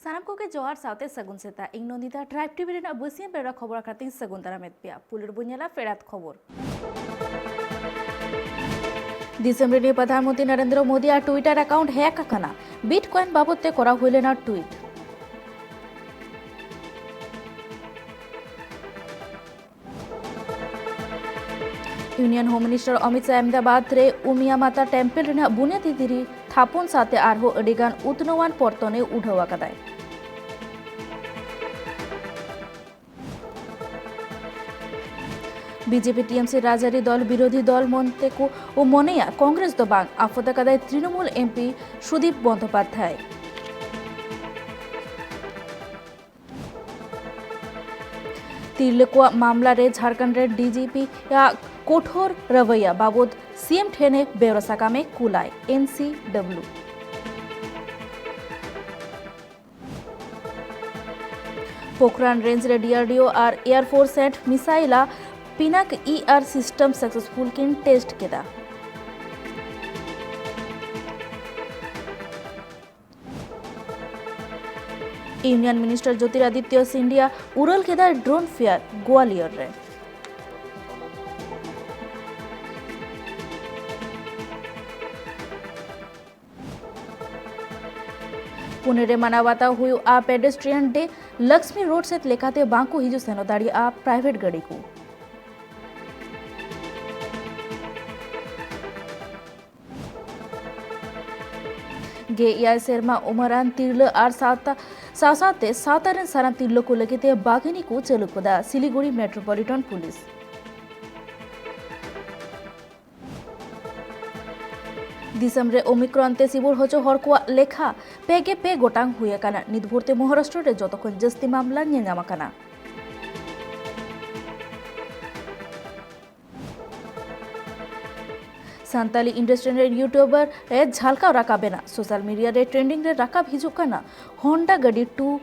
सानाम को के जोहार साउते सगुन सेता ᱤᱧ ᱱᱚᱱᱫᱤᱛᱟ ᱴᱨᱟইᱵ ᱴᱤᱵᱷᱤ ᱨᱮᱱᱟᱜ ᱵᱟᱹᱥᱤᱭᱟᱹ ᱵᱮᱲᱟ ᱠᱷᱚᱵᱚᱨ ᱟᱠᱟᱛᱤᱧ ᱥᱟᱹᱜᱩᱱ ᱫᱟᱨᱟᱢᱮᱫ ᱯᱮᱭᱟ ᱯᱩᱭᱞᱩ ᱨᱮᱵᱚᱱ ᱧᱮᱞᱟ ᱯᱷᱮᱲᱟᱛ ᱠᱷᱚᱵᱚᱨ दिसंबर में प्रधानमंत्री नरेंद्र मोदी और ट्विटर अकाउंट हैक आकाना बिटकॉइन बाबते करा हुइलेना tweet union home minister Amit Shah Ahmedabad रे उमिया माता टेम्पल रेना बुनियादी दिरी थापुन साथे आरहो अडिगान उतनवान परतने उठावा कदाय बीजेपी टीएमसी राजारी दल विरोधी दल मनते को ओ मनेया कांग्रेस दो बांग आफत कदाय तृणमूल एमपी सुदीप बंदोपाध्याय तिरलेकुआ मामला रे झारखंड रे डीजीपी या कठोर रवैया बाबद सीएम ठेने बेवरसाका में कुलाय एनसीडब्ल्यू पोखरान रेंज रे डीआरडीओ और एयरफोर्स एंड मिसाइला पिनाक ईआर सिस्टम सक्सेसफुल किन टेस्ट केदा यूनियन मिनिस्टर ज्योतिरादित्य सिंधिया उरल केदा ड्रोन फेयर ग्वालियर रे पुणे रे मनावाता हुई आ पेडेस्ट्रियन डे लक्ष्मी रोड से लेखाते बांको हिजु सेनो दाड़ी आ प्राइवेट गाड़ी को गे या सेरमा उमरान तिरल और सासाते सातारन सारा तिरल को लगते बाघिनी को चलुपदा सिलीगुड़ी मेट्रोपॉलिटन पुलिस दिसंबर ओमिक्रॉन ते सिबुर होचो हरकुआ लेखा पेगे पे गोटांग हुए काना निदभुरते महाराष्ट्र रे जतखन जस्ती मामला नेनामा काना सान्ताली इंडस्ट्री रे यूट्यूबर रे झालका राकाबेना सोशल मीडिया रे ट्रेंडिंग रे राकाब हिजुकाना होंडा गाड़ी 2